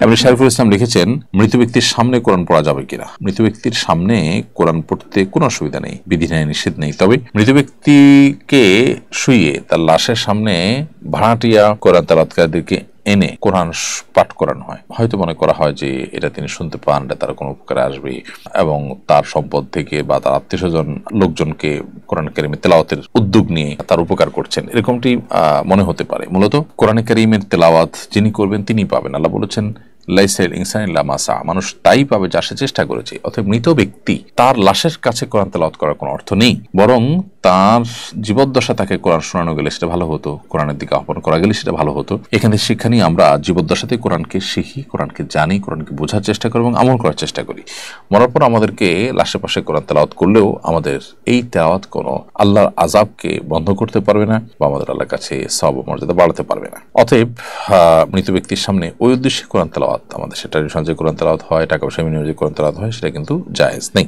এমনি শরীফুল ইসলাম লিখেছেন, মৃত ব্যক্তির সামনে কোরআন পড়া যাবে কিনা। মৃত ব্যক্তির সামনে কোরআন পড়তে কোনো অসুবিধা নেই, বিধি নেই, নিষেধ নেই। তবে মৃত ব্যক্তিকে শুইয়ে তার লাশের সামনে ভাড়াটিয়া কোরআন তেলাওয়াতকারীদেরকে এনে কোরআন পাঠ করানো হয়। হয়তো মনে করা হয় যে এটা তিনি শুনতে পান, এটা তার কোনো উপকারে আসবে এবং তার সম্পদ থেকে বা তার আত্মীয় স্বজন লোকজনকে কোরআন কারীমের তেলাওয়াতের উদ্যোগ নিয়ে তার উপকার করছেন, এরকমটি মনে হতে পারে। মূলত কোরআন কারীমের তেলাওয়াত যিনি করবেন তিনি পাবেন। আল্লাহ বলেছেন, লাইসাল ইনসান ইল্লা মা সা, মানুষ তাই পাবে যা সে চেষ্টা করেছে। অতএব মৃত ব্যক্তি তার লাশের কাছে কোরআন তেলাওয়াত করার কোনো অর্থ নেই, বরং তার জীবদ্দশা তাকে কোরআন শোনানো গেলে সেটা ভালো হতো, কোরআনের দিকে আহ্বান করা গেলে সেটা ভালো হতো। এখান থেকে শিক্ষা নিয়ে আমরা জীবদ্দশাতে কোরআনকে শিখি, কোরআনকে জানি, কোরআনকে বোঝার চেষ্টা করি এবং আমল করার চেষ্টা করি। মরার পর আমাদেরকে লাশে পাশে কোরআন তেলাওয়াত করলেও আমাদের এই তেলাওয়াত কোনো আল্লাহর আযাবকে বন্ধ করতে পারবে না বা আমাদের আল্লাহর কাছে সওয়াব মর্যাদা বাড়াতে পারবে না। অতএব মৃত ব্যক্তির সামনে ওই উদ্দেশ্যে কোরআন তেলাওয়াত, আমাদের সেটা যে কোরআন তেলাওয়াত হয়, টাকা পয়সা বিনিয়োগে কোরআন তেলাওয়াত হয়, সেটা কিন্তু জায়েজ নেই।